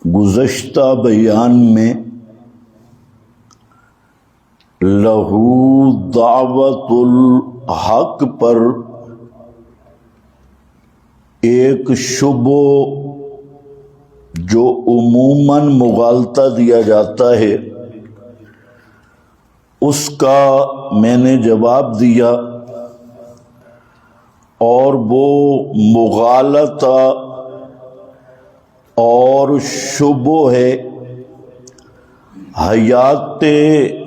گزشتہ بیان میں لہو دعوت الحق پر ایک شبہ جو عموماً مغالطہ دیا جاتا ہے اس کا میں نے جواب دیا، اور وہ مغالطہ اور شبہ ہے حیات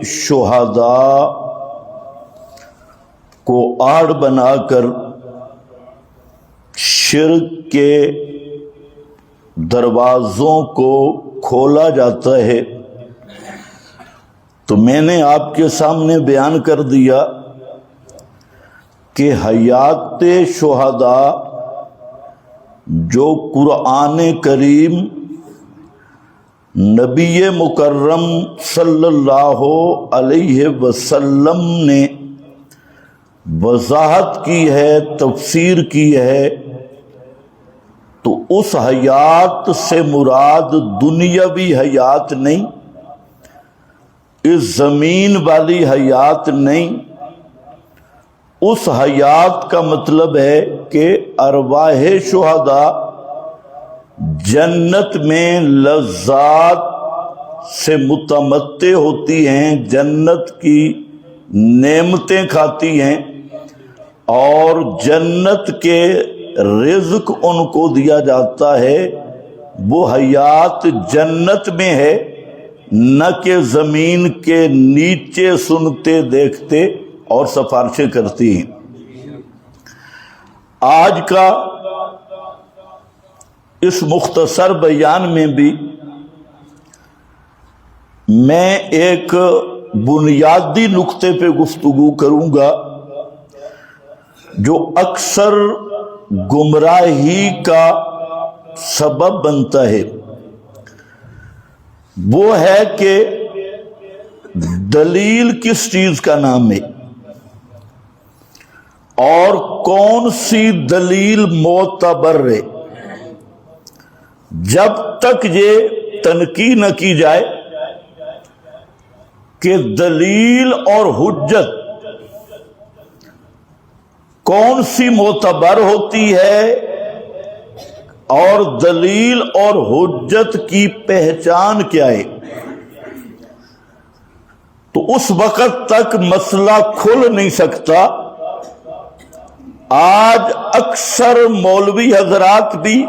شہداء کو آڑ بنا کر شرک کے دروازوں کو کھولا جاتا ہے۔ تو میں نے آپ کے سامنے بیان کر دیا کہ حیات شہداء جو قرآن کریم نبی مکرم صلی اللہ علیہ وسلم نے وضاحت کی ہے، تفسیر کی ہے، تو اس حیات سے مراد دنیاوی حیات نہیں، اس زمین والی حیات نہیں، اس حیات کا مطلب ہے کہ ارواح شہداء جنت میں لذات سے متمتع ہوتی ہیں، جنت کی نعمتیں کھاتی ہیں، اور جنت کے رزق ان کو دیا جاتا ہے۔ وہ حیات جنت میں ہے، نہ کہ زمین کے نیچے سنتے دیکھتے اور سفارشیں کرتی ہیں۔ آج کا اس مختصر بیان میں بھی میں ایک بنیادی نقطے پہ گفتگو کروں گا جو اکثر گمراہی کا سبب بنتا ہے۔ وہ ہے کہ دلیل کس چیز کا نام ہے اور کون سی دلیل معتبر ہے۔ جب تک یہ تنقید نہ کی جائے کہ دلیل اور حجت کون سی معتبر ہوتی ہے اور دلیل اور حجت کی پہچان کیا ہے، تو اس وقت تک مسئلہ کھل نہیں سکتا۔ آج اکثر مولوی حضرات بھی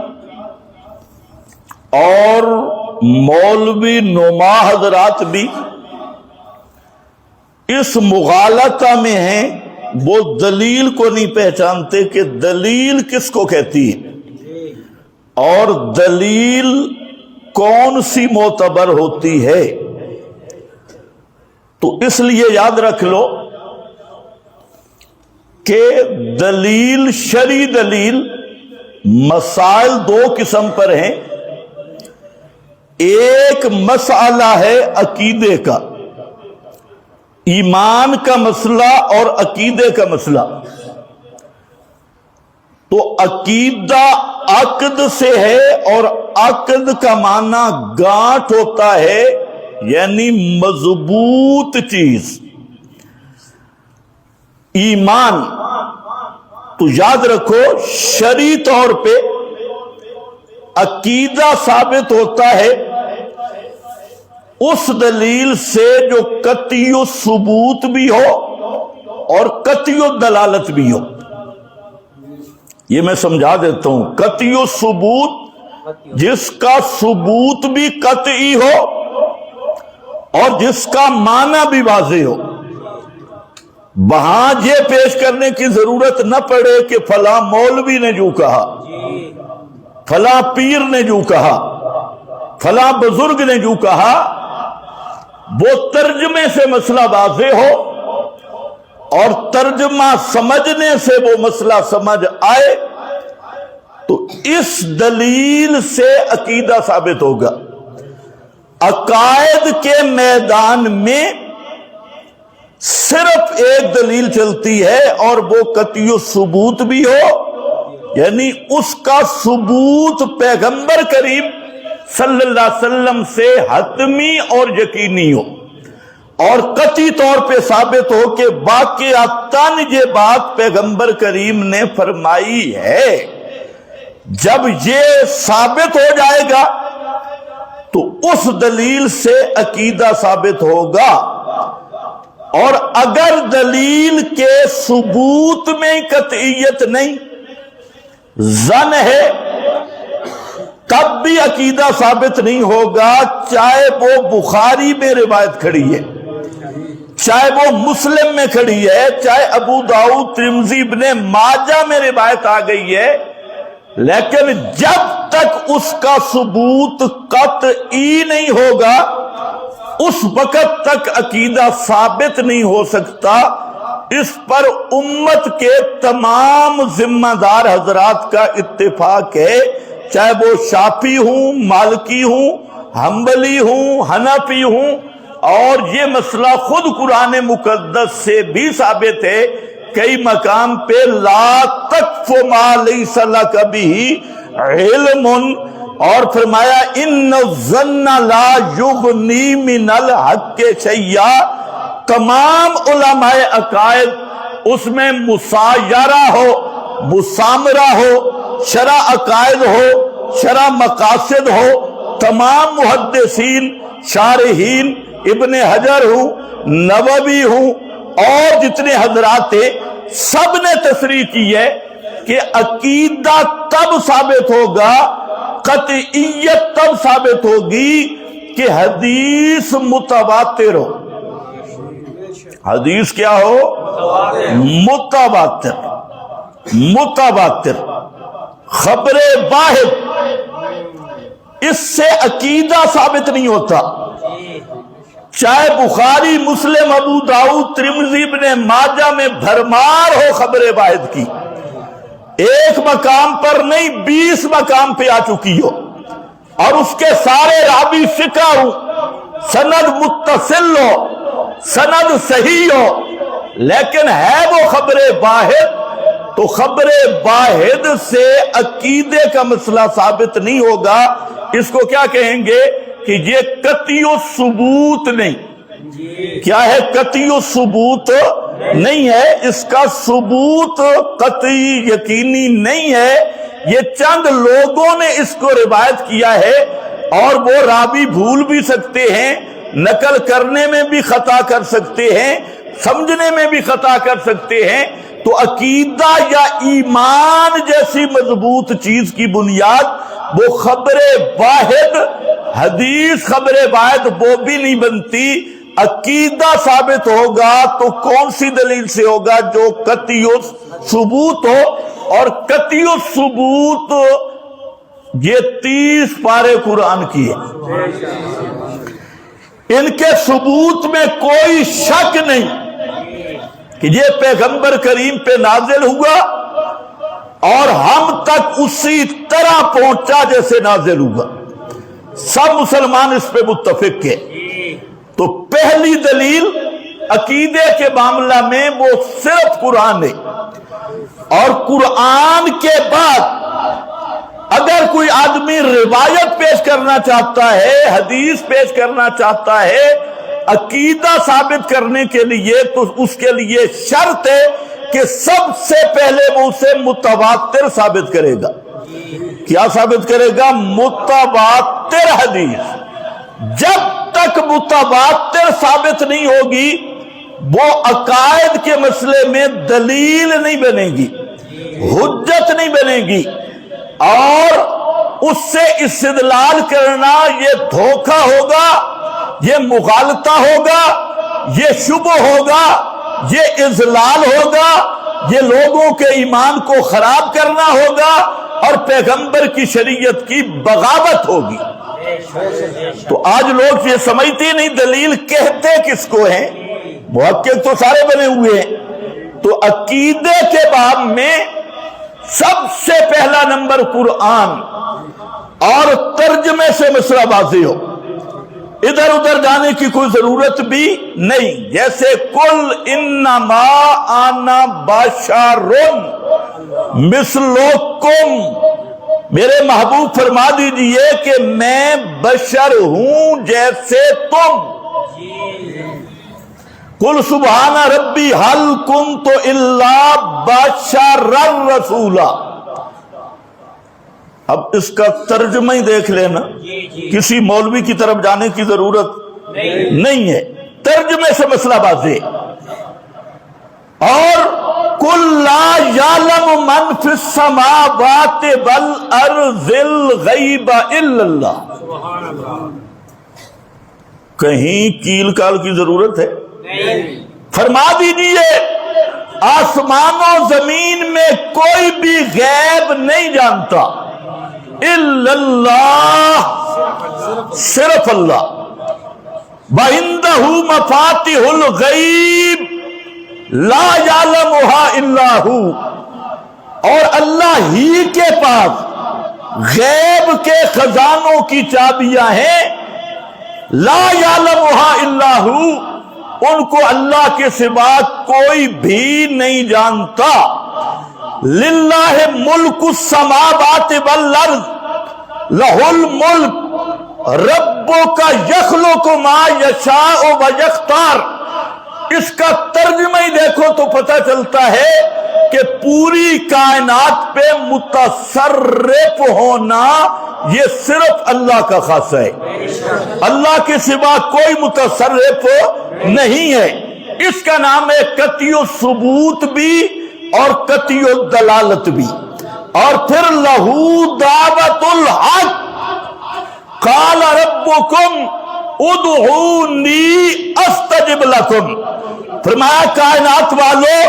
اور مولوی نما حضرات بھی اس مغالطہ میں ہیں، وہ دلیل کو نہیں پہچانتے کہ دلیل کس کو کہتی ہے اور دلیل کون سی معتبر ہوتی ہے۔ تو اس لیے یاد رکھ لو کہ دلیل، شرعی دلیل، مسائل دو قسم پر ہیں۔ ایک مسئلہ ہے عقیدے کا، ایمان کا مسئلہ اور عقیدے کا مسئلہ۔ تو عقیدہ عقد سے ہے، اور عقد کا معنی گانٹھ ہوتا ہے، یعنی مضبوط چیز۔ ایمان تو یاد رکھو شرعی طور پہ عقیدہ ثابت ہوتا ہے اس دلیل سے جو قطعی ثبوت بھی ہو اور قطعی دلالت بھی ہو۔ یہ میں سمجھا دیتا ہوں، قطعی ثبوت جس کا ثبوت بھی قطعی ہو اور جس کا معنی بھی واضح ہو۔ وہاں یہ پیش کرنے کی ضرورت نہ پڑے کہ فلاں مولوی نے جو کہا، فلاں پیر نے جو کہا، فلاں بزرگ نے جو کہا، وہ ترجمے سے مسئلہ واضح ہو اور ترجمہ سمجھنے سے وہ مسئلہ سمجھ آئے، تو اس دلیل سے عقیدہ ثابت ہوگا۔ عقائد کے میدان میں صرف ایک دلیل چلتی ہے، اور وہ قطعی ثبوت بھی ہو، یعنی اس کا ثبوت پیغمبر کریم صلی اللہ علیہ وسلم سے حتمی اور یقینی ہو اور قطعی طور پہ ثابت ہو کہ واقعتاً یہ بات پیغمبر کریم نے فرمائی ہے، جب یہ ثابت ہو جائے گا تو اس دلیل سے عقیدہ ثابت ہوگا، اور اگر دلیل کے ثبوت میں قطعیت نہیں، ظن ہے، تب بھی عقیدہ ثابت نہیں ہوگا، چاہے وہ بخاری میں روایت کھڑی ہے، چاہے وہ مسلم میں کھڑی ہے، چاہے ابو داؤد ترمذی ابن ماجہ میں روایت آ گئی ہے، لیکن جب تک اس کا ثبوت قطعی نہیں ہوگا اس وقت تک عقیدہ ثابت نہیں ہو سکتا۔ اس پر امت کے تمام ذمہ دار حضرات کا اتفاق ہے، چاہے وہ شافعی ہوں، مالکی ہوں، حنبلی ہوں، حنفی ہوں، اور یہ مسئلہ خود قرآن مقدس سے بھی ثابت ہے، کئی مقام پہ لا تقف ما لیس لک بہ علم، اور فرمایا ان الظن لا یغنی من الحق شیئا۔ تمام علماء عقائد اس میں مسایرہ ہو، مسامرہ ہو، شرح عقائد ہو، شرح مقاصد ہو، تمام محدثین، شارحین، ابن حجر ہوں، نووی ہوں، اور جتنے حضرات تھے سب نے تصریح کی ہے کہ عقیدہ تب ثابت ہوگا، قطعیت تب ثابت ہوگی کہ حدیث متواتر ہو۔ حدیث کیا ہو؟ متواتر، متواتر، خبر واحد، اس سے عقیدہ ثابت نہیں ہوتا، چاہے بخاری، مسلم، ابو داؤد، ترمذی، ابن ماجہ میں بھرمار ہو خبر واحد کی، ایک مقام پر نہیں 20 مقام پہ آ چکی ہو، اور اس کے سارے راوی ثقہ ہوں، سند متصل ہو، سند صحیح ہو، لیکن ہے وہ خبر واحد، تو خبر واحد سے عقیدے کا مسئلہ ثابت نہیں ہوگا۔ اس کو کیا کہیں گے کہ یہ قطعی ثبوت نہیں۔ کیا ہے؟ قطعی ثبوت نہیں ہے، اس کا ثبوت قطعی یقینی نہیں ہے، یہ چند لوگوں نے اس کو روایت کیا ہے، اور وہ راوی بھول بھی سکتے ہیں، نقل کرنے میں بھی خطا کر سکتے ہیں، سمجھنے میں بھی خطا کر سکتے ہیں۔ تو عقیدہ یا ایمان جیسی مضبوط چیز کی بنیاد وہ خبر واحد، حدیث خبر واحد وہ بھی نہیں بنتی۔ عقیدہ ثابت ہوگا تو کون سی دلیل سے ہوگا؟ جو قطعی ثبوت ہو، اور قطعی ثبوت یہ 30 پارے قرآن کی ہے، ان کے ثبوت میں کوئی شک نہیں کہ یہ پیغمبر کریم پہ نازل ہوا اور ہم تک اسی طرح پہنچا جیسے نازل ہوا، سب مسلمان اس پہ متفق ہے۔ تو پہلی دلیل عقیدے کے معاملہ میں وہ صرف قرآن ہے، اور قرآن کے بعد اگر کوئی آدمی روایت پیش کرنا چاہتا ہے، حدیث پیش کرنا چاہتا ہے عقیدہ ثابت کرنے کے لیے، تو اس کے لیے شرط ہے کہ سب سے پہلے وہ اسے متواتر ثابت کرے گا۔ کیا ثابت کرے گا؟ متواتر حدیث۔ جب تک متواتر ثابت نہیں ہوگی وہ عقائد کے مسئلے میں دلیل نہیں بنے گی، حجت نہیں بنے گی، اور اس سے استدلال کرنا یہ دھوکہ ہوگا، یہ مغالطہ ہوگا، یہ شبہ ہوگا، یہ اضلال ہوگا، یہ لوگوں کے ایمان کو خراب کرنا ہوگا، اور پیغمبر کی شریعت کی بغاوت ہوگی۔ تو آج لوگ یہ سمجھتے نہیں دلیل کہتے کس کو ہیں، محقق تو سارے بنے ہوئے ہیں۔ تو عقیدے کے باب میں سب سے پہلا نمبر قرآن، اور ترجمے سے مسئلہ واضح ہو، ادھر ادھر جانے کی کوئی ضرورت بھی نہیں۔ جیسے قل انما انا بشر مثلکم، میرے محبوب فرما دیجئے کہ میں بشر ہوں جیسے تم. قل سبحان ربی حل کنت الا بشرا رسولا. اب اس کا ترجمہ ہی دیکھ لینا، کسی مولوی کی طرف جانے کی ضرورت نہیں ہے، ترجمے سے مسئلہ واضح. اور قل لا یعلم من فی السماوات والارض الغیب الا اللہ. کہیں کیل کال کی ضرورت ہے؟ فرما دیجئے آسمان و زمین میں کوئی بھی غیب نہیں جانتا الا اللہ، صرف اللہ. وَعِندَهُ مَفَاتِحُ الْغَیب لا یعلمها الا ہو. اور اللہ ہی کے پاس غیب کے خزانوں کی چابیاں ہیں. لا یعلمها الا ہو، ان کو اللہ کے سوا کوئی بھی نہیں جانتا. للہ ملک السماوات والارض لہ الملک ربک یخلق ما یشاء ویختار. اس کا ترجمہ ہی دیکھو تو پتہ چلتا ہے کہ پوری کائنات پہ متصرف ہونا یہ صرف اللہ کا خاصہ ہے، اللہ کے سوا کوئی متصرف نہیں ہے. اس کا نام ہے قطعی الثبوت بھی اور قطعی الدلالت بھی. اور پھر لہو دعوت الحق قال ربکم ادعونی استجب لکم. فرمایا کائنات والو،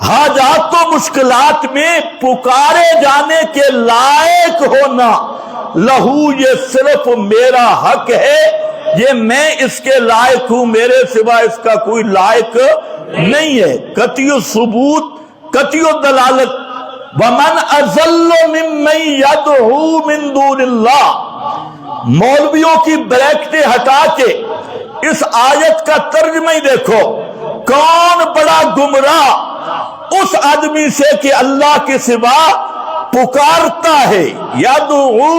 حاجات و مشکلات میں پکارے جانے کے لائق ہونا لہو یہ صرف میرا حق ہے، یہ میں اس کے لائق ہوں، میرے سوا اس کا کوئی لائق نہیں ہے. قطعی الثبوت، قطعی الدلالت. ومن اضل ممن يدعو من دون اللہ. مولویوں کی بریکٹیں ہٹا کے اس آیت کا ترجمہ ہی دیکھو. کون بڑا گمراہ اس آدمی سے کہ اللہ کے سوا پکارتا ہے، یدعو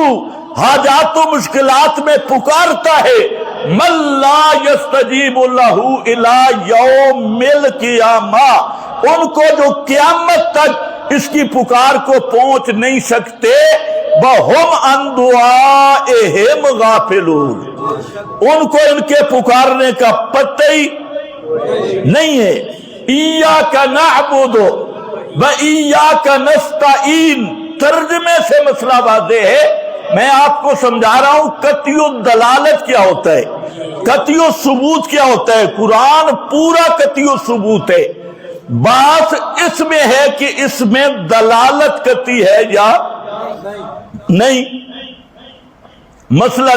حاجات و مشکلات میں پکارتا ہے. من لا یستجیب لہ الی یوم القیامہ، ان کو جو قیامت تک اس کی پکار کو پہنچ نہیں سکتے. وَهُمْ عَنْ دُعَائِهِمْ غَافِلُونَ، ان کو ان کے پکارنے کا پتہ ہی نہیں ہے. إِيَّاكَ نَعْبُدُ وَإِيَّاكَ نَسْتَعِينُ. ترجمے سے مسئلہ واضح ہے. میں آپ کو سمجھا رہا ہوں قطعی الدلالت کیا ہوتا ہے، قطعی الثبوت کیا ہوتا ہے. قرآن پورا قطعی الثبوت ہے. بات اس میں ہے کہ اس میں دلالت قطعی ہے یا نہیں. مثلا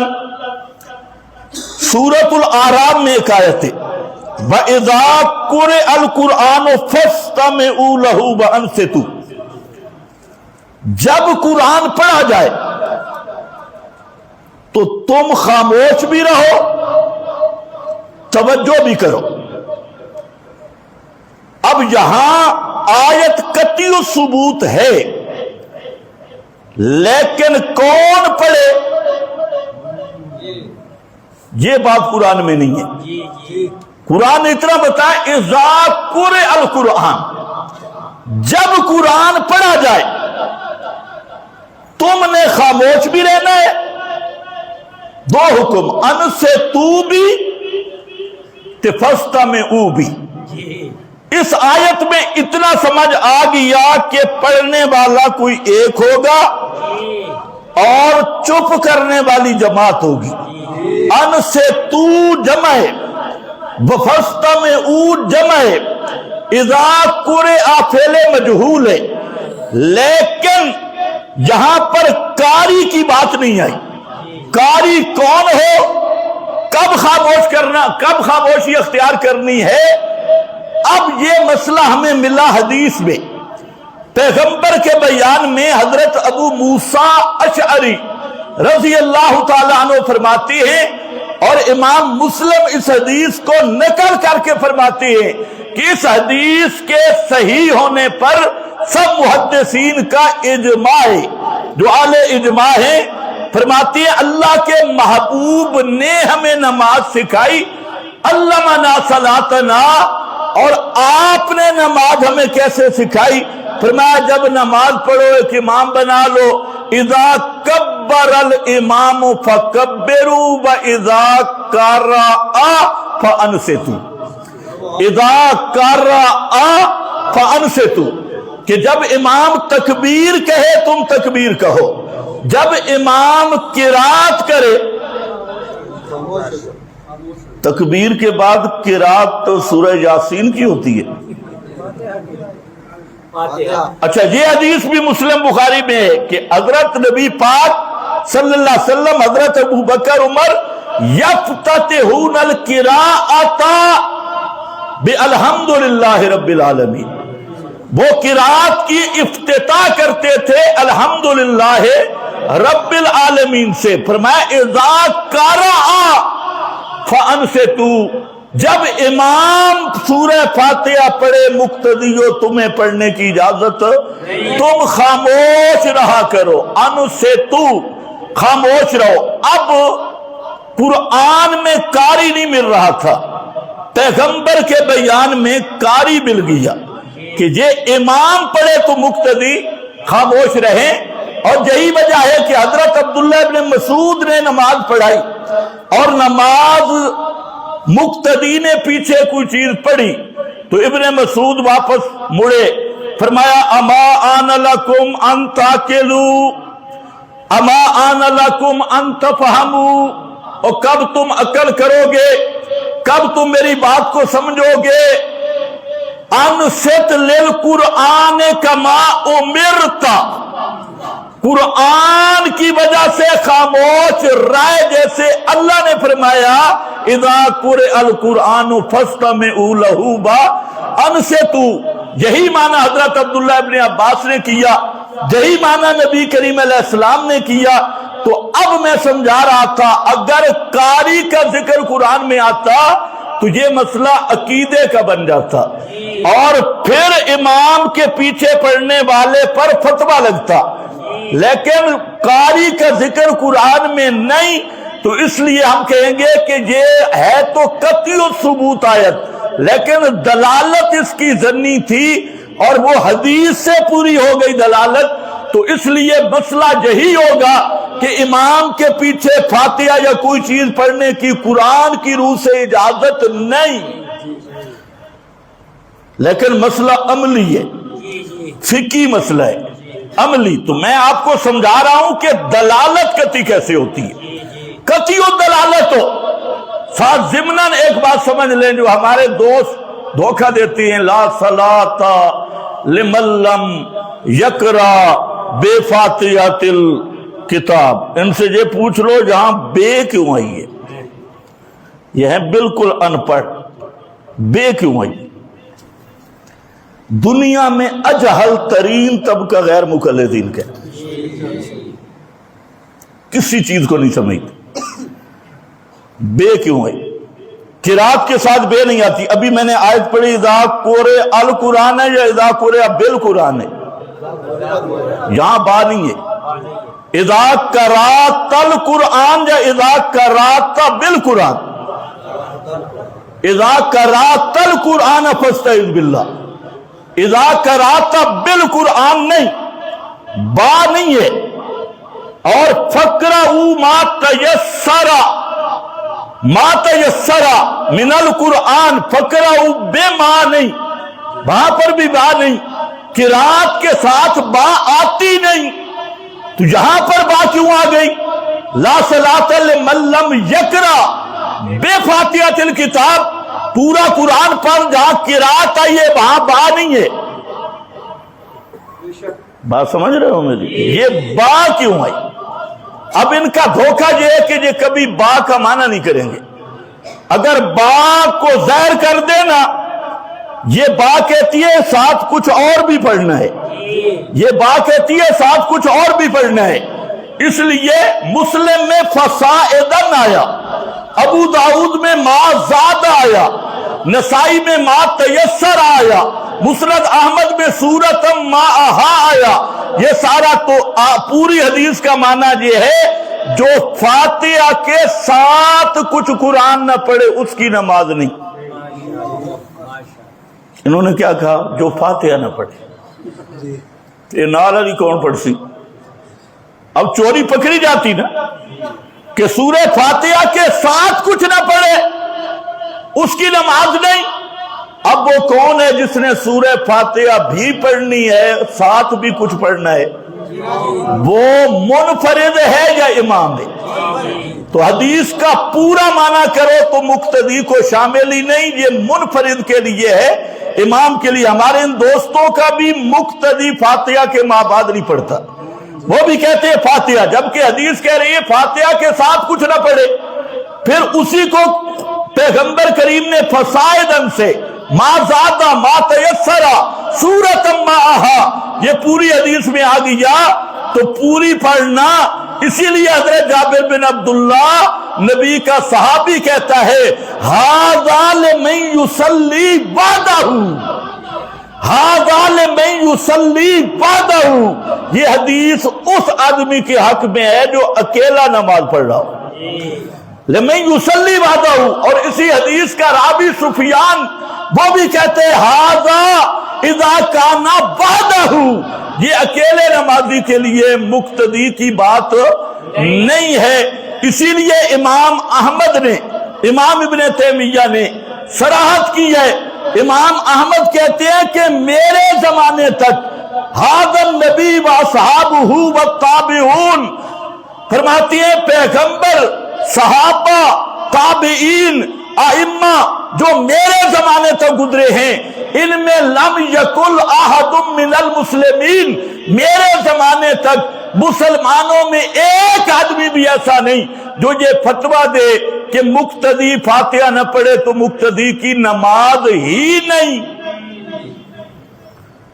سورۃ الاعراف میں ایک آیت ہے وَإِذَا قُرِئَ الْقُرْآنُ فَاسْتَمِعُوا لَهُ وَأَنصِتُوا. جب قرآن پڑھا جائے تو تم خاموش بھی رہو، توجہ بھی کرو. اب یہاں آیت قطعی الثبوت ہے، لیکن کون پڑھے یہ بات قرآن میں نہیں ہے. قرآن اتنا بتایا اذا قرئ القرآن، جب قرآن پڑھا جائے تم نے خاموش بھی رہنا ہے. دو حکم، ان سے تو بھی تفستہ میں او بھی. اس آیت میں اتنا سمجھ آ گیا کہ پڑھنے والا کوئی ایک ہوگا اور چپ کرنے والی جماعت ہوگی. ان سے تو جمع ہے، وفستہ میں او جمع ہے. اذا قرئ فعل مجہول ہے، لیکن یہاں پر قاری کی بات نہیں آئی. قاری کون ہو، کب خاموش کرنا، کب خاموشی اختیار کرنی ہے. اب یہ مسئلہ ہمیں ملا حدیث میں. پیغمبر کے بیان میں حضرت ابو موسیٰ اشعری رضی اللہ تعالیٰ عنہ فرماتے ہیں، اور امام مسلم اس حدیث کو نقل کر کے فرماتے ہیں کہ اس حدیث کے صحیح ہونے پر سب محدثین کا اجماع ہے جو اہل اجماع ہیں، فرماتی ہے اللہ کے محبوب نے ہمیں نماز سکھائی، علمنا صلاتنا، اور آپ نے نماز ہمیں کیسے سکھائی؟ فرمایا جب نماز پڑھو ایک امام بنا لو، اذا کبر الامام فکبروا واذا قرأ فانصتوا، اذا قرأ فانصتوا، کہ جب امام تکبیر کہے تم تکبیر کہو، جب امام قرات کرے، تکبیر کے بعد قرات تو سورہ یاسین کی ہوتی ہے۔ اچھا یہ حدیث بھی مسلم بخاری میں ہے کہ حضرت نبی پاک صلی اللہ علیہ وسلم، حضرت ابو بکر عمر یفتتحون القراءۃ بالحمدللہ رب العالمین، وہ قرات کی افتتاح کرتے تھے الحمدللہ رب العالمین سے۔ فرمایا اذا قرأ فانصتوا، جب امام سورہ فاتحہ پڑھے مقتدیو تمہیں پڑھنے کی اجازت، تم خاموش رہا کرو، انصتوا، خاموش رہو۔ اب قرآن میں قاری نہیں مل رہا تھا، پیغمبر کے بیان میں قاری مل گیا کہ یہ امام پڑھے تو مقتدی خاموش رہیں، اور یہی وجہ ہے کہ حضرت عبداللہ ابن مسعود نے نماز پڑھائی اور نماز مقتدی نے پیچھے کوئی چیز پڑھی تو ابن مسعود واپس مڑے، فرمایا اما آن لکم ان تاکلوا، اما آن لکم ان تفہموا، اور کب تم عقل کرو گے، کب تم میری بات کو سمجھو گے؟ انصت للقرآن کما امرت، قرآن کی وجہ سے خاموش رائے جیسے اللہ نے فرمایا اذا قرئ القرآن فاستمعوا له وانصتوا، یہی معنی حضرت عبداللہ ابن عباس نے کیا، یہی معنی نبی کریم علیہ السلام نے کیا۔ تو اب میں سمجھا رہا تھا اگر قاری کا ذکر قرآن میں آتا تو یہ مسئلہ عقیدے کا بن جاتا اور پھر امام کے پیچھے پڑھنے والے پر فتویٰ لگتا، لیکن قاری کا ذکر قرآن میں نہیں، تو اس لیے ہم کہیں گے کہ یہ ہے تو قطعی ثبوت آیت، لیکن دلالت اس کی ظنی تھی اور وہ حدیث سے پوری ہو گئی دلالت، تو اس لیے مسئلہ یہی ہوگا کہ امام کے پیچھے فاتحہ یا کوئی چیز پڑھنے کی قرآن کی روح سے اجازت نہیں، لیکن مسئلہ عملی ہے، فقہی مسئلہ ہے عملی۔ تو میں آپ کو سمجھا رہا ہوں کہ دلالت قطعی کیسے ہوتی ہے، قطعی دلالت ہو۔ ساتھ ضمناً ایک بات سمجھ لیں، جو ہمارے دوست دھوکہ دیتے ہیں، لا صلاۃ لمن لم یقرأ بے فاتحۃ الکتاب، ان سے یہ پوچھ لو جہاں بے کیوں آئی ہے، یہ ہے بالکل ان پڑھ، بے کیوں آئی؟ دنیا میں اجہل ترین طبقہ غیر مقلدین کا، کسی چیز کو نہیں سمجھتے، بے کیوں آئی؟ قرات کے ساتھ بے نہیں آتی۔ ابھی میں نے آیت پڑھی اذا قرئ القرآن ہے یا اذا قرئ بالقرآن ہے، یہاں با نہیں ہے، اذا قرأت القرآن یا اذا قرأت بالقرآن، اذا قرأت القرآن فاستعذ باللہ، اذا قرأت بالقرآن نہیں، با نہیں ہے۔ اور فقرؤوا ما تیسر، ما تیسر من القرآن، فقرؤوا بما نہیں، وہاں پر بھی با نہیں، قرات کے ساتھ با آتی نہیں، تو یہاں پر با کیوں آ گئی؟ لا صلاۃ لمن لم یقرأ بے فاتحۃ الکتاب، پورا قرآن پر جہاں قرات آئی ہے وہاں با نہیں ہے۔ بات سمجھ رہے ہو میری؟ یہ با کیوں آئی؟ اب ان کا دھوکہ یہ ہے کہ یہ کبھی با کا معنی نہیں کریں گے، اگر با کو ظاہر کر دینا، یہ با کہتی ہے ساتھ کچھ اور بھی پڑھنا ہے، یہ با کہتی ہے ساتھ کچھ اور بھی پڑھنا ہے، اس لیے مسلم میں فصاعدن آیا، ابو داؤد میں ما زاد آیا، نسائی میں ما تیسر آیا، مسند احمد میں سورتم معہا آیا. یہ سارا تو پوری حدیث کا معنی یہ ہے جو فاتحہ کے ساتھ کچھ قرآن نہ پڑھے اس کی نماز نہیں. انہوں نے کیا کہا؟ جو فاتحہ نہ پڑھے. یہ نال علی کون پڑھ سی؟ اب چوری پکڑی جاتی نا کہ سورہ فاتحہ کے ساتھ کچھ نہ پڑھے اس کی نماز نہیں. اب وہ کون ہے جس نے سورہ فاتحہ بھی پڑھنی ہے ساتھ بھی کچھ پڑھنا ہے؟ وہ منفرد ہے یا امام ہے؟ تو حدیث کا پورا معنی کرو تو مقتدی کو شامل ہی نہیں، یہ منفرد کے لیے ہے، امام کے لیے. ہمارے ان دوستوں کا بھی مقتدی فاتحہ کے ماں بعد نہیں پڑھتا، وہ بھی کہتے ہیں فاتحہ، جبکہ حدیث کہہ رہی ہے فاتحہ کے ساتھ کچھ نہ پڑھے. پھر اسی کو پیغمبر کریم نے فصاعدن سے ما زادہ ما تیسرا سورتم معہا، یہ پوری حدیث میں آ گیا تو پوری پڑھنا. اسی لیے حضرت جابر بن عبداللہ نبی کا صحابی کہتا ہے ھذا لمن یصلی بعدہ، ھذا لمن یصلی بعدہ، یہ حدیث اس آدمی کے حق میں ہے جو اکیلا نماز پڑھ رہا ہو. لمن یصلی بعدہ. اور اسی حدیث کا راوی سفیان وہ بھی کہتے ہیں ھذا اذا کان بعدہ، یہ اکیلے نمازی کے لیے مقتدی کی بات نہیں ہے. اسی لیے امام احمد نے، امام ابن تیمیہ نے صراحت کی ہے. امام احمد کہتے ہیں کہ میرے زمانے تک ھذا النبی واصحابہ والتابعون، فرماتی ہیں پیغمبر، صحابہ، تابعین، ائمہ جو میرے زمانے تک گزرے ہیں، ان میں لم یکل احد من المسلمین، میرے زمانے تک مسلمانوں میں ایک آدمی بھی ایسا نہیں جو یہ فتویٰ دے کہ مقتدی فاتحہ نہ پڑھے تو مقتدی کی نماز ہی نہیں.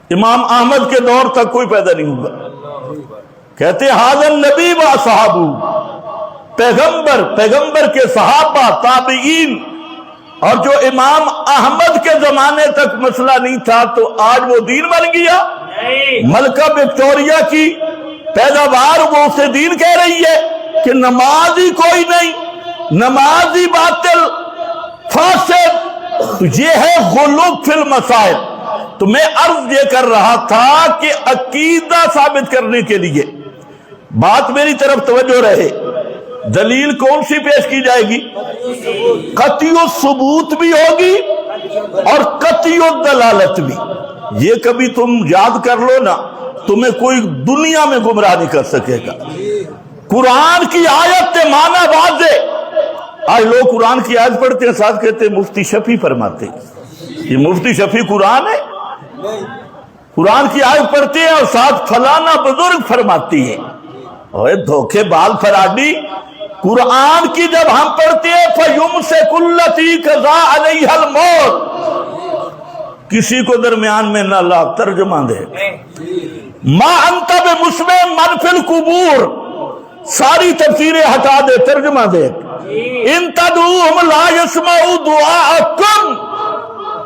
امام احمد کے دور تک کوئی پیدا نہیں ہوگا. کہتے ہیں ھذا النبی و صحابہ، پیغمبر کے صحابہ، تابعین. اور جو امام احمد کے زمانے تک مسئلہ نہیں تھا تو آج وہ دین بن گیا. ملکہ وکٹوریہ کی پیداوار وہ اسے دین کہہ رہی ہے کہ نماز ہی کوئی نہیں، نماز ہی باطل، فاسد. یہ ہے غلو فی المسائل. تو میں عرض یہ کر رہا تھا کہ عقیدہ ثابت کرنے کے لیے بات میری طرف توجہ رہے. دلیل کون سی پیش کی جائے گی؟ قطعی الثبوت بھی ہوگی اور قطعی الدلالت بھی. یہ کبھی تم یاد کر لو نا، تمہیں کوئی دنیا میں گمراہ نہیں کر سکے گا. قرآن کی آیت معنی واضح. آج لوگ قرآن کی آیت پڑھتے ہیں ساتھ کہتے ہیں مفتی شفیع فرماتے ہیں. یہ مفتی شفیع قرآن ہے؟ قرآن کی آیت پڑھتے ہیں اور ساتھ فلانا بزرگ فرماتی ہے. اور دھوکے بال فراڈی. قرآن کی جب ہم پڑھتے ہیں فَيُمْسِكُ الَّتِي قَضَىٰ عَلَيْهَا الْمَوْتَ، کسی کو درمیان میں نہ لا. ترجمہ دے مَا أَنْتَ بِمُسْمِعٍ مَّن فِي الْقُبُورِ، ساری تفسیریں ہٹا دے. ترجمہ دے إِن تَدْعُوهُمْ لَا يَسْمَعُوا دُعَاءَكُمْ.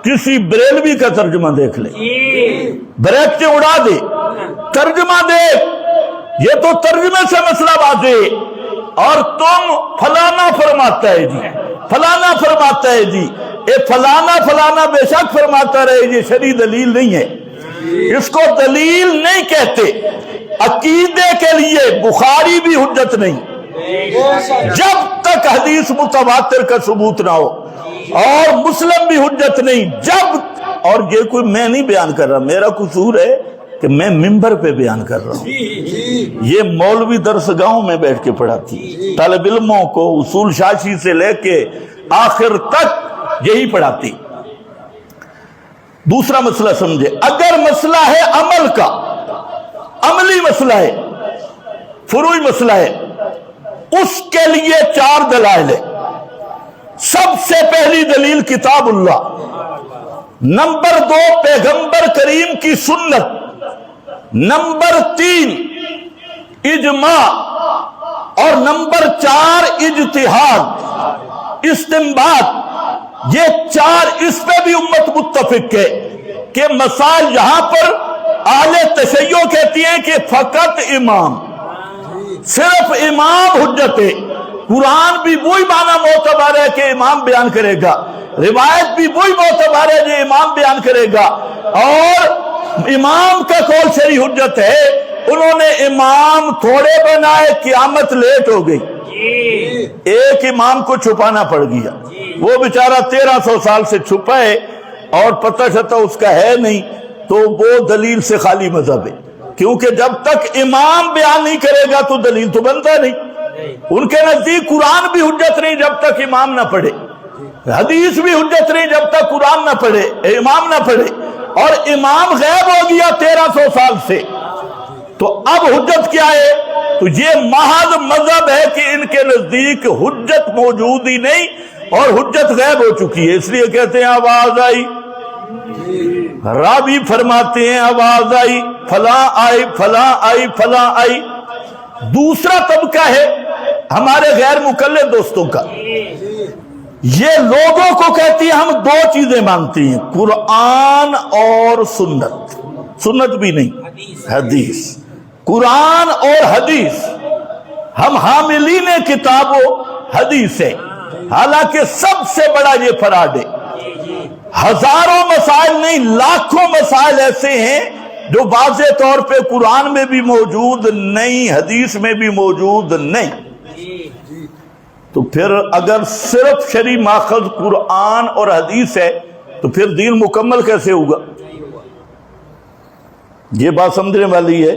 کسی بریلوی کا ترجمہ دیکھ لے، بریکٹیں اڑا دے. ترجمہ دے. یہ تو ترجمے سے مسئلہ واضح. اور تم فلانا فرماتا ہے جی، فلانا فرماتا ہے جی. اے فلانا بے شک فرماتا رہے، یہ شرعی دلیل نہیں ہے. اس کو دلیل نہیں کہتے. عقیدے کے لیے بخاری بھی حجت نہیں جب تک حدیث متواتر کا ثبوت نہ ہو، اور مسلم بھی حجت نہیں جب. اور یہ کوئی میں نہیں بیان کر رہا، میرا قصور ہے کہ میں ممبر پہ بیان کر رہا ہوں. یہ مولوی درسگاہوں میں بیٹھ کے پڑھاتی، طالب علموں کو اصول شاشی سے لے کے آخر تک یہی پڑھاتی. دوسرا مسئلہ سمجھے. اگر مسئلہ ہے عمل کا، عملی مسئلہ ہے، فروعی مسئلہ ہے، اس کے لیے 4 دلائل ہے. سب سے پہلی دلیل کتاب اللہ، نمبر 2 پیغمبر کریم کی سنت، نمبر 3 اجماع، اور نمبر 4 اجتہاد، استنباط. یہ 4 اس پہ بھی امت متفق ہے کہ مسائل یہاں پر اہل تشیع کہتی ہیں کہ فقط امام، صرف امام حجت ہے۔ قرآن بھی وہی معنی معتبر ہے کہ امام بیان کرے گا، روایت بھی وہی معتبر ہے جو امام بیان کرے گا، اور امام کا قول شرعی حجت ہے۔ انہوں نے امام تھوڑے بنائے، قیامت لیٹ ہو گئی، ایک امام کو چھپانا پڑ گیا، وہ بیچارہ 1300 سال سے چھپا ہے اور پتہ چلتا اس کا ہے نہیں، تو وہ دلیل سے خالی مذہب ہے، کیونکہ جب تک امام بیان نہیں کرے گا تو دلیل تو بنتا نہیں۔ ان کے نزدیک قرآن بھی حجت نہیں جب تک امام نہ پڑھے، حدیث بھی حجت نہیں جب تک قرآن نہ پڑھے، امام نہ پڑھے، اور امام غائب ہو گیا 1300 سال سے، تو اب حجت کیا ہے؟ تو یہ محض مذہب ہے کہ ان کے نزدیک حجت موجود ہی نہیں اور حجت غائب ہو چکی ہے، اس لیے کہتے ہیں آواز آئی۔ راوی فرماتے ہیں آواز آئی، فلاں آئی، فلاں آئی، فلاں آئی۔ دوسرا طبقہ ہے ہمارے غیر مقلد دوستوں کا، یہ لوگوں کو کہتی ہیں ہم دو چیزیں مانتی ہیں، قرآن اور سنت، سنت بھی نہیں، حدیث، قرآن اور حدیث، ہم حاملین کتاب و حدیث ہے، حالانکہ سب سے بڑا یہ فراڈ ہے۔ ہزاروں مسائل نہیں، لاکھوں مسائل ایسے ہیں جو واضح طور پہ قرآن میں بھی موجود نہیں، حدیث میں بھی موجود نہیں۔ تو پھر اگر صرف شرعی ماخذ قرآن اور حدیث ہے تو پھر دین مکمل کیسے ہوگا؟ یہ بات سمجھنے والی ہے۔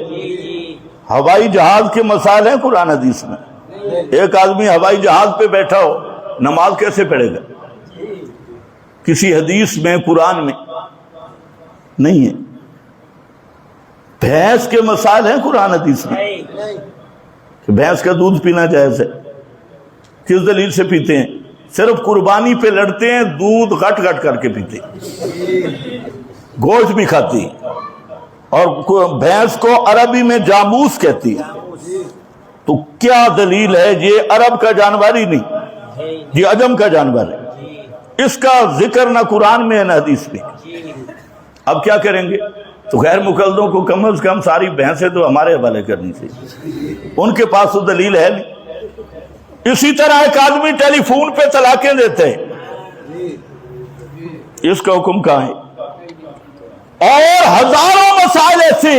ہوائی جہاز کے مسائل ہیں قرآن حدیث میں، ایک آدمی ہوائی جہاز پہ بیٹھا ہو نماز کیسے پڑھے گا؟ کسی حدیث میں قرآن میں نہیں ہے۔ بھینس کے مسائل ہیں قرآن حدیث میں کہ بھینس کا دودھ پینا جائز ہے، کس دلیل سے پیتے ہیں؟ صرف قربانی پہ لڑتے ہیں، دودھ گٹ گٹ کر کے پیتے ہیں، گوشت بھی کھاتی ہے، اور بھینس کو عربی میں جاموس کہتی ہے۔ تو کیا دلیل ہے؟ یہ عرب کا جانور ہی نہیں، یہ عجم کا جانور ہے، اس کا ذکر نہ قرآن میں ہے نہ حدیث میں۔ اب کیا کریں گے؟ تو غیر مقلدوں کو کم از کم ساری بحثیں تو ہمارے حوالے کرنی چاہیے، ان کے پاس تو دلیل ہے نہیں۔ اسی طرح ایک آدمی ٹیلی فون پہ طلاقیں دیتے ہیں، اس کا حکم کہاں ہے؟ اور ہزاروں مسائل ایسے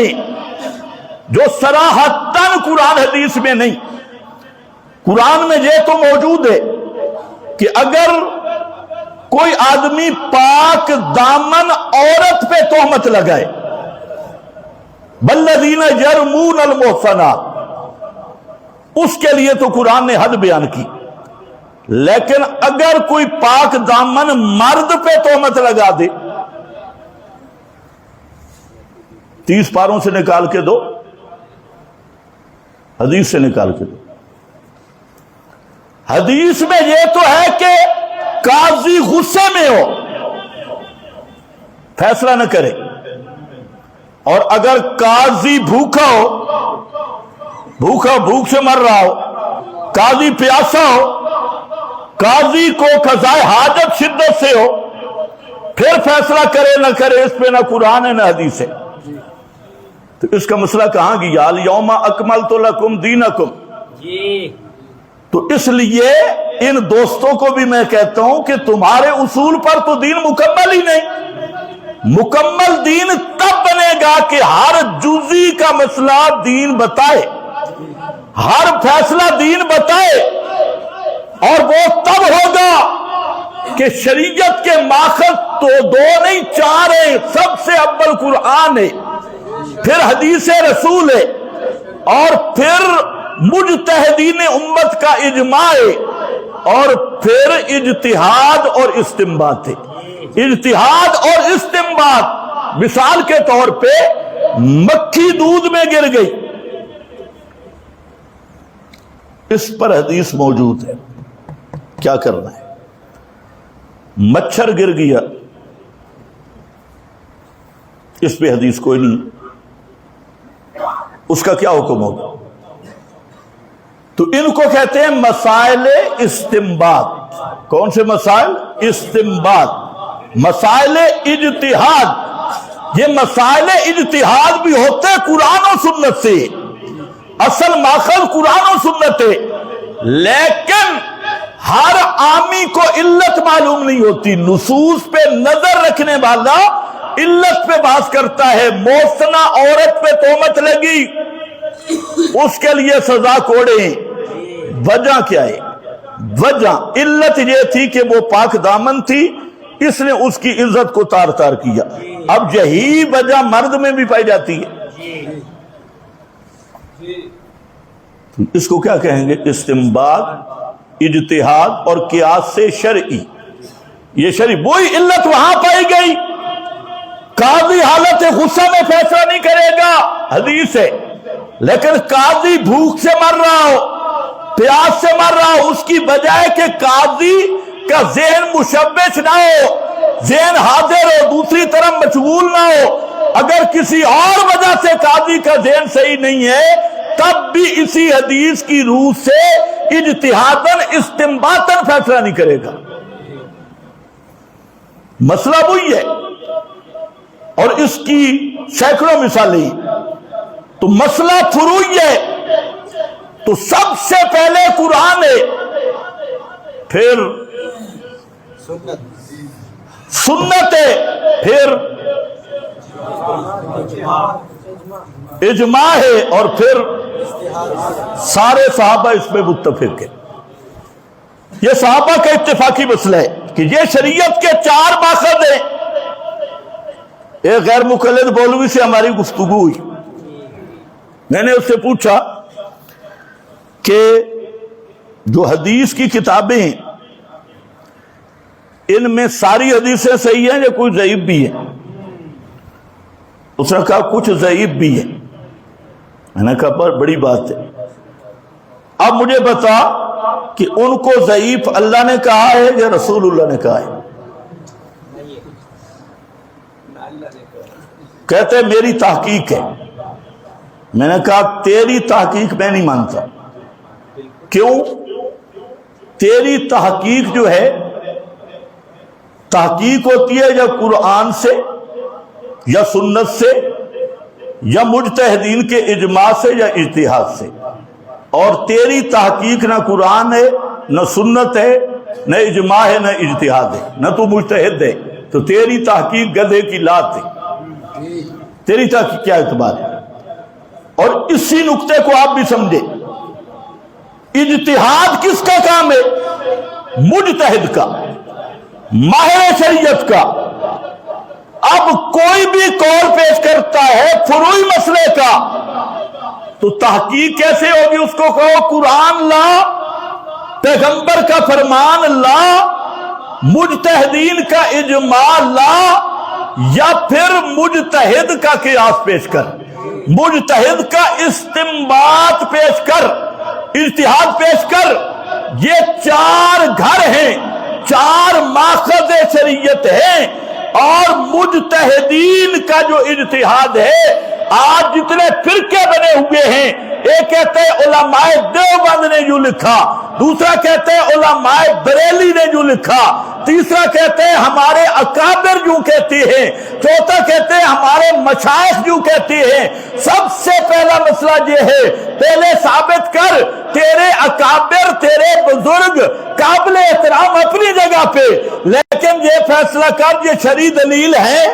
جو صراحتاً قرآن حدیث میں نہیں۔ قرآن میں یہ تو موجود ہے کہ اگر کوئی آدمی پاک دامن عورت پہ تہمت لگائے، والذین یرمون المحصنات، اس کے لیے تو قرآن نے حد بیان کی، لیکن اگر کوئی پاک دامن مرد پہ تہمت لگا دے، 30 پاروں سے نکال کے دو، حدیث سے نکال کے دو۔ حدیث میں یہ تو ہے کہ قاضی غصے میں ہو، فیصلہ نہ کرے، اور اگر قاضی بھوکا ہو، بھوک سے مر رہا ہو، قاضی پیاسا ہو، قاضی کو قضائے حاجت شدت سے ہو، پھر فیصلہ کرے نہ کرے، اس پہ نہ قرآن ہے نہ حدیث ہے۔ تو اس کا مسئلہ کہاں گیا؟ الیوم اکملت لکم دینکم۔ تو اس لیے ان دوستوں کو بھی میں کہتا ہوں کہ تمہارے اصول پر تو دین مکمل ہی نہیں۔ مکمل دین تب بنے گا کہ ہر جزئی کا مسئلہ دین بتائے، ہر فیصلہ دین بتائے، اور وہ تب ہوگا کہ شریعت کے ماخذ تو 2 نہیں 4 ہیں، سب سے اول قرآن ہے، پھر حدیث رسول ہے، اور پھر مجتہدین امت کا اجماع ہے، اور پھر اجتہاد اور استنباط ہے۔ اجتہاد اور استنباط، مثال کے طور پہ مکھی دودھ میں گر گئی، اس پر حدیث موجود ہے، کیا کرنا ہے؟ مچھر گر گیا، اس پہ حدیث کوئی نہیں، اس کا کیا حکم ہوگا؟ تو ان کو کہتے ہیں مسائل استنباط۔ کون سے مسائل؟ استنباط، مسائل اجتہاد۔ یہ مسائل اجتہاد بھی ہوتے قرآن و سنت سے، اصل ماخذ قرآن و سنت ہے، لیکن ہر عامی کو علت معلوم نہیں ہوتی۔ نصوص پہ نظر رکھنے والا علت پہ بحث کرتا ہے۔ موسنا عورت پہ تہمت لگی، اس کے لیے سزا کوڑے، وجہ کیا ہے؟ وجہ علت یہ تھی کہ وہ پاک دامن تھی، اس نے اس کی عزت کو تار تار کیا۔ اب یہی وجہ مرد میں بھی پائی جاتی ہے، اس کو کیا کہیں گے؟ استنباط، اجتہاد اور قیاس سے شرعی۔ یہ شرعی وہی علت وہاں پائی گئی۔ قاضی حالت غصہ میں فیصلہ نہیں کرے گا، حدیث ہے، لیکن قاضی بھوک سے مر رہا ہو، پیاس سے مر رہا ہو، اس کی بجائے کہ قاضی کا ذہن مشوش نہ ہو، ذہن حاضر ہو، دوسری طرف مشغول نہ ہو، اگر کسی اور وجہ سے قاضی کا ذہن صحیح نہیں ہے تب بھی اسی حدیث کی روح سے اجتہاداً استنباطاً فیصلہ نہیں کرے گا۔ مسئلہ وہی ہے، اور اس کی سینکڑوں مثالیں۔ تو مسئلہ فروعی ہے، تو سب سے پہلے قرآن ہے، پھر سنت ہے، پھر اجماع ہے، اور پھر سارے صحابہ اس پہ متفق ہیں۔ یہ صحابہ کا اتفاقی مسئلہ ہے کہ یہ شریعت کے 4 مقصد ہیں۔ ایک غیر مقلد مولوی سے ہماری گفتگو ہوئی، میں نے اس سے پوچھا کہ جو حدیث کی کتابیں ہیں ان میں ساری حدیثیں صحیح ہیں یا کوئی ضعیف بھی ہے؟ اس نے کہا کچھ ضعیف بھی ہے۔ میں نے کہا بڑی بات ہے، اب مجھے بتا کہ ان کو ضعیف اللہ نے کہا ہے یا رسول اللہ نے کہا ہے؟ کہتے میری تحقیق ہے۔ میں نے کہا تیری تحقیق میں نہیں مانتا۔ کیوں؟ تیری تحقیق جو ہے، تحقیق ہوتی ہے یا قرآن سے یا سنت سے یا مجتہدین کے اجماع سے یا اجتہاد سے، اور تیری تحقیق نہ قرآن ہے نہ سنت ہے نہ اجماع ہے نہ اجتہاد ہے، نہ تو مجتہد ہے، تو تیری تحقیق گدھے کی لات ہے۔ تیری تحقیق کیا اعتبار ہے؟ اور اسی نقطے کو آپ بھی سمجھے، اجتہاد کس کا کام ہے؟ مجتہد کا، ماہر شریعت کا۔ اب کوئی بھی قول پیش کرتا ہے فروعی مسئلے کا تو تحقیق کیسے ہوگی؟ اس کو کہو قرآن لا، پیغمبر کا فرمان لا، مجتہدین کا اجماع لا، یا پھر مجتہد کا قیاس پیش کر، مجتہد کا استنباط پیش کر، اجتہاد پیش کر۔ یہ 4 گھر ہیں، 4 ماخذ شریعت ہیں، اور مجتہدین کا جو اجتہاد ہے، آج جتنے فرقے بنے ہوئے ہیں، ایک کہتے ہیں علماء دیوبند نے جو لکھا، دوسرا کہتے ہیں علماء بریلی نے جو لکھا، تیسرا کہتے ہیں ہمارے اکابر جو کہتے ہیں، چوتھا کہتے ہیں ہمارے مشائخ جو کہتے ہیں۔ سب سے پہلا مسئلہ یہ ہے، پہلے ثابت کر تیرے اکابر، تیرے بزرگ قابل احترام اپنی جگہ پہ، لیکن یہ فیصلہ کر یہ شرعی دلیل ہے؟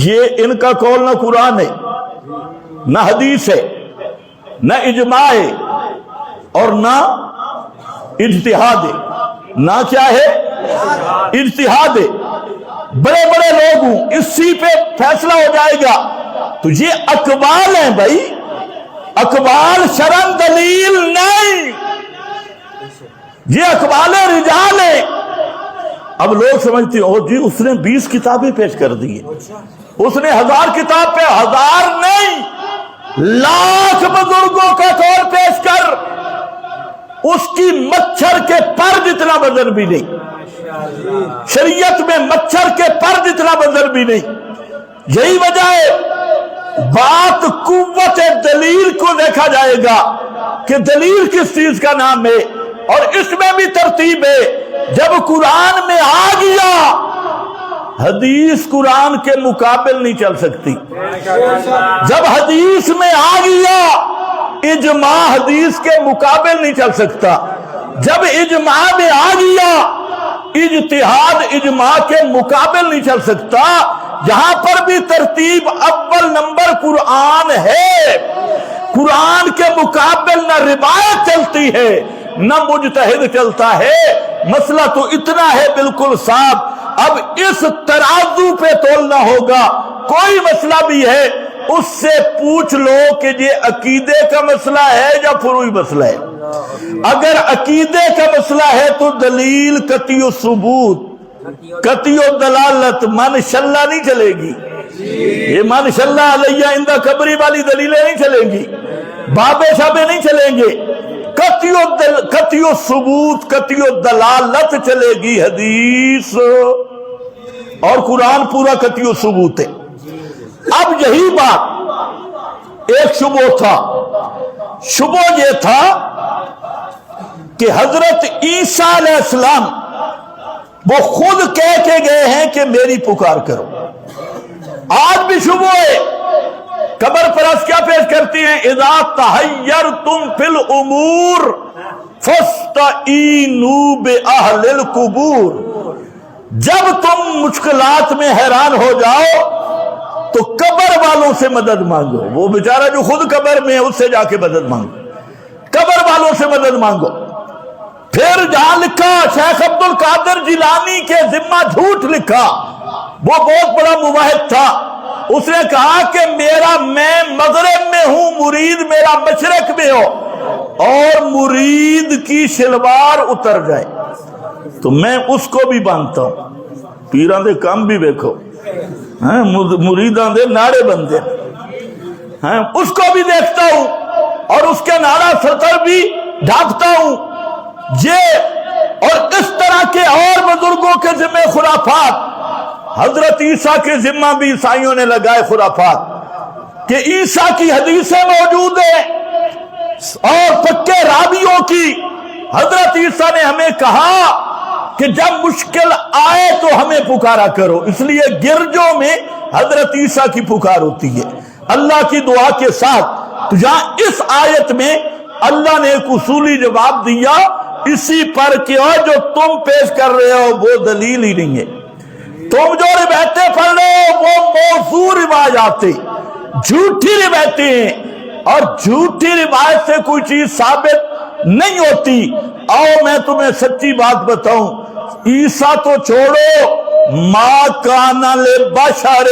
یہ ان کا قول نہ قرآن ہے، نہ حدیث ہے، نہ اجماع ہے، اور نہ اجتہاد ہے۔ نہ کیا ہے؟ اجتہاد ہے۔ بڑے بڑے لوگ ہوں، اسی پہ فیصلہ ہو جائے گا۔ تو یہ اقوال ہیں بھائی، اقوال شرعن دلیل نہیں، یہ اقوال رجال ہیں۔ اب لوگ سمجھتے ہیں جی اس نے 20 کتابیں پیش کر دی ہیں، اس نے 1000 کتاب پہ، 1000 نہیں، لاکھ بزرگوں کا قول پیش کر، اس کی مچھر کے پر جتنا وزن بھی نہیں، شریعت میں مچھر کے پر جتنا وزن بھی نہیں۔ یہی وجہ ہے بات قوت دلیل کو دیکھا جائے گا کہ دلیل کس چیز کا نام ہے، اور اس میں بھی ترتیب ہے جب قرآن میں آ گیا حدیث قرآن کے مقابل نہیں چل سکتی. جب حدیث میں آ گیا اجماع حدیث کے مقابل نہیں چل سکتا. جب اجماع میں آ گیا اجتہاد اجماع کے مقابل نہیں چل سکتا. جہاں پر بھی ترتیب اول نمبر قرآن ہے، قرآن کے مقابل نہ روایت چلتی ہے نہ مجتہد چلتا ہے. مسئلہ تو اتنا ہے بالکل صاف. اب اس ترازو پہ تولنا ہوگا. کوئی مسئلہ بھی ہے اس سے پوچھ لو کہ یہ عقیدے کا مسئلہ ہے یا فروعی مسئلہ ہے. اگر عقیدے کا مسئلہ ہے تو دلیل قطعی ثبوت قطعی دلالت من شلہ نہیں چلے گی. یہ من شلہ علیہ اندہ قبری والی دلیلیں نہیں چلیں گی، بابے شابے نہیں چلیں گے. قطعی ثبوت قطعی دلالت چلے گی حدیث، اور قرآن پورا قطعی ثبوت ہے. اب یہی بات ایک شبہ تھا. شبہ یہ تھا کہ حضرت عیسیٰ علیہ السلام وہ خود کہہ کے گئے ہیں کہ میری پکار کرو. آج بھی شبہ ہے. قبر پرست کیا پیش کرتی ہیں؟ اذا تحیرتم فی الامور فاستعینوا باہل القبور. جب تم مشکلات میں حیران ہو جاؤ تو قبر والوں سے مدد مانگو. وہ بیچارہ جو خود قبر میں ہے اس سے جا کے مدد مانگو، قبر والوں سے مدد مانگو. پھر جہاں لکھا شیخ عبد القادر جیلانی کے ذمہ جھوٹ لکھا، وہ بہت بڑا موحد تھا. اس نے کہا کہ میں مغرب میں ہوں، مرید میرا مشرق میں ہو، اور مرید کی شلوار اتر جائے تو میں اس کو بھی باندھتا ہوں. پیران دے کام بھی دیکھو، مریدان دے ناڑے بندے اس کو بھی دیکھتا ہوں اور اس کے ناڑا سطر بھی ڈھانپتا ہوں. یہ اور اس طرح کے اور بزرگوں کے ذمہ خرافات. حضرت عیسیٰ کے ذمہ بھی عیسائیوں نے لگائے خرافات کہ عیسیٰ کی حدیثیں موجود ہیں اور پکے راویوں کی. حضرت عیسیٰ نے ہمیں کہا کہ جب مشکل آئے تو ہمیں پکارا کرو. اس لیے گرجوں میں حضرت عیسیٰ کی پکار ہوتی ہے اللہ کی دعا کے ساتھ. تو جہاں اس آیت میں اللہ نے ایک اصولی جواب دیا اسی پر کہ جو تم پیش کر رہے ہو وہ دلیل ہی نہیں ہے. تم جو روایتیں پڑھ رہے ہو وہ موضوع روایات جھوٹی روایتیں ہیں، اور جھوٹی روایت سے کوئی چیز ثابت نہیں ہوتی. آؤ میں تمہیں سچی بات بتاؤں. عیسیٰ تو چھوڑو، ما کان لبشر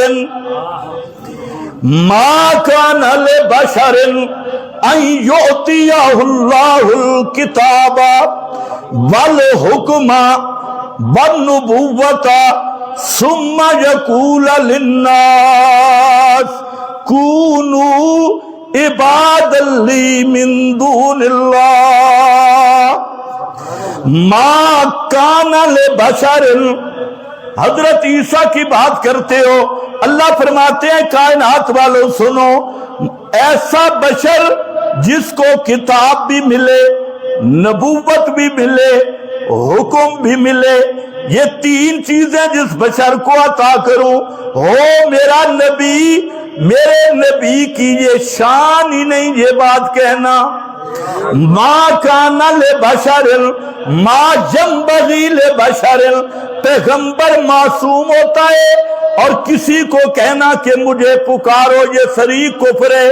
ان یؤتیہ اللہ الکتاب والحکم والنبوۃ ثم یقول للناس کونوا عبادا لی من دون اللہ. ما کان لبشر. حضرت عیسیٰ کی بات کرتے ہو، اللہ فرماتے ہیں کائنات والوں سنو، ایسا بشر جس کو کتاب بھی ملے، نبوت بھی ملے، حکم بھی ملے، یہ تین چیزیں جس بشر کو عطا کروں، ہو میرا نبی، میرے نبی کی یہ شان ہی نہیں یہ بات کہنا. ما کان لبشر ما ينبغي لبشر. پیغمبر معصوم ہوتا ہے اور کسی کو کہنا کہ مجھے پکارو یہ صریح کفر ہے.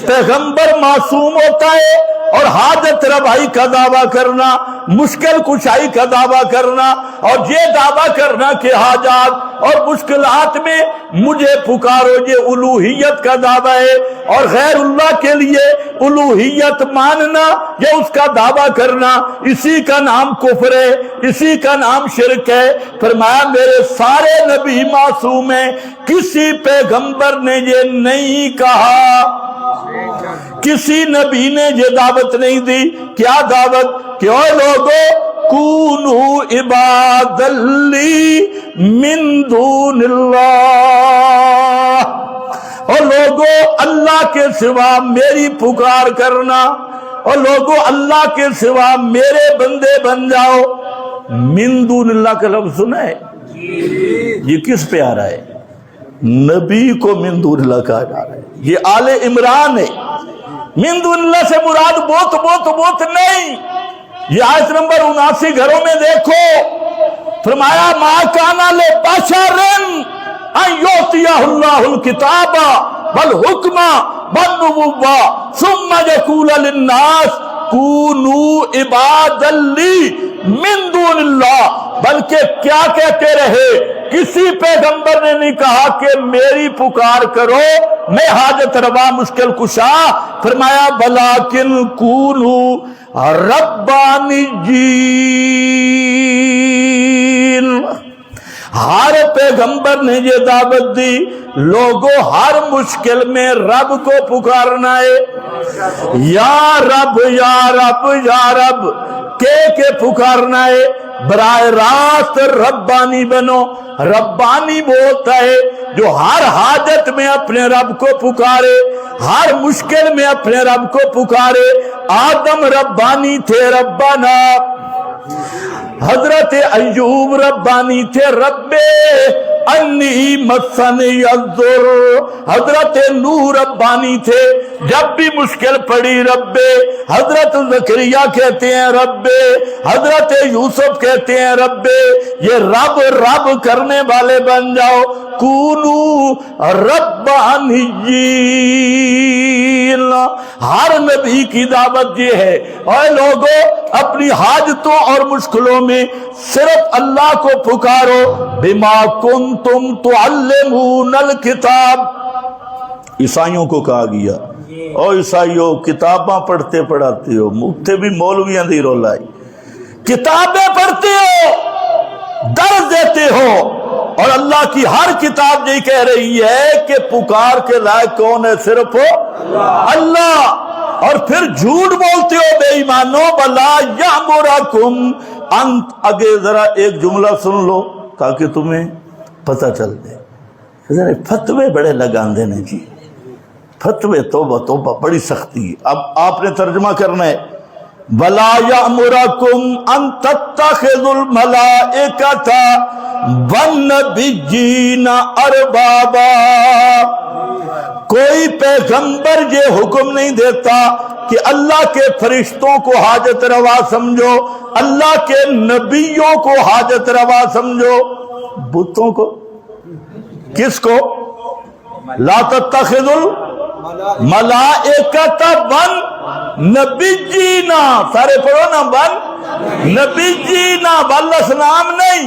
پیغمبر معصوم ہوتا ہے اور حاجت روائی کا دعویٰ کرنا، مشکل کشائی کا دعویٰ کرنا، اور یہ دعویٰ کرنا کہ حاجات اور مشکلات میں مجھے پکارو یہ الوہیت کا دعویٰ ہے. اور غیر اللہ کے لیے الوہیت ماننا یا اس کا دعویٰ کرنا، اسی کا نام کفر ہے، اسی کا نام شرک ہے. فرمایا میرے سارے نبی معصوم ہیں، کسی پیغمبر نے یہ نہیں کہا، کسی نبی نے یہ دعوت نہیں دی. کیا دعوت؟ کہ اے لوگو کونوا عبادا لی من دون اللہ. اور لوگو اللہ کے سوا میری پکار کرنا، اور لوگو اللہ کے سوا میرے بندے بن جاؤ. من دون اللہ کا لفظ سنا ہے؟ یہ کس پہ آ رہا ہے؟ نبی کو من دون اللہ کہا جا رہا ہے. یہ آل عمران ہے. من دون اللہ سے مراد بت نہیں. یہ آیت نمبر 79 گھروں میں دیکھو. فرمایا ما کانا لبشر ان یؤتیہ اللہ الکتاب والحکم والنبوۃ ثم یقول للناس کونوا عبادا لی من دون اللہ. بلکہ کیا کہتے رہے؟ کسی پیغمبر نے نہیں کہا کہ میری پکار کرو میں حاجت روا مشکل کشا. فرمایا بلاکن کونوا ربانیین. ہر پیغمبر نے یہ دعوت دی لوگوں ہر مشکل میں رب کو پکارنا ہے. یا رب یا رب یا رب کے پکارنا ہے. براہ راست ربانی بنو. ربانی وہ ہوتا ہے جو ہر حاجت میں اپنے رب کو پکارے, ہر مشکل میں اپنے رب کو پکارے. آدم ربانی تھے ربنا. حضرت ایوب ربانی تھے رب انی مسنی الضر. حضرت نوح ربانی تھے جب بھی مشکل پڑی رب. حضرت زکریا کہتے ہیں رب. حضرت یوسف کہتے ہیں رب. یہ رب رب کرنے والے بن جاؤ. کونو ربانیین. ہر نبی کی دعوت یہ ہے اے لوگوں اپنی حاجتوں اور مشکلوں میں صرف اللہ کو پکارو. بما کنتم تعلمون الکتاب. عیسائیوں کو کہا گیا اور عیسائیوں کتاباں پڑھتے پڑھاتے ہو. مکتے بھی مولویاں دی رولائی. کتابیں پڑھتے ہو, درس دیتے ہو, اور اللہ کی ہر کتاب یہ کہہ رہی ہے کہ پکار کے لائق کون ہے؟ صرف اللہ. اور پھر جھوٹ بولتے ہو بے ایمانو. بلا یامرکم ان. آگے ذرا ایک جملہ سن لو تاکہ تمہیں پتہ چل جائے. فتوے بڑے لگاندے نے جی. فتوے توبہ توبہ بڑی سختی. اب آپ نے ترجمہ کرنا ہے. وَلَا يَأْمُرَكُمْ أَن تَتَّخِذُوا الْمَلَائِكَةَ وَالنَّبِيِّينَ أَرْبَابًا. کوئی پیغمبر یہ حکم نہیں دیتا کہ اللہ کے فرشتوں کو حاجت روا سمجھو, اللہ کے نبیوں کو حاجت روا سمجھو. بتوں کو, کس کو؟ لا تتخذوا الملائکۃ والنبیین. سارے پڑھو نا, والنبیین. والاسنام نہیں,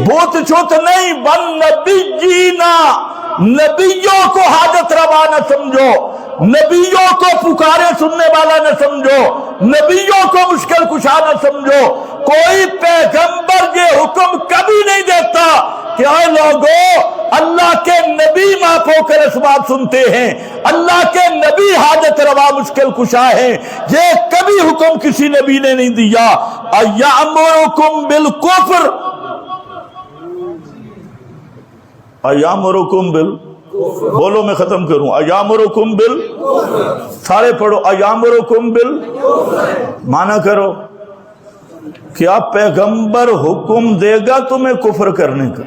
بت چھوت نہیں, والنبیین. نبیوں کو حاجت روا نہ سمجھو, نبیوں کو پکارے سننے والا نہ سمجھو, نبیوں کو مشکل کشا نہ سمجھو. کوئی پیغمبر یہ حکم کبھی نہیں دیتا کہ اے لوگوں اللہ کے نبی ماں کر اسباب سنتے ہیں, اللہ کے نبی حاجت روا مشکل کشا ہیں. یہ کبھی حکم کسی نبی نے نہیں دیا. ایامرکم بالکفر. ایامرکم بال, بولو میں ختم کروں. ایامرکم بال, سارے پڑھو. ایامرکم بال مانا کرو. کیا پیغمبر حکم دے گا تمہیں کفر کرنے کا؟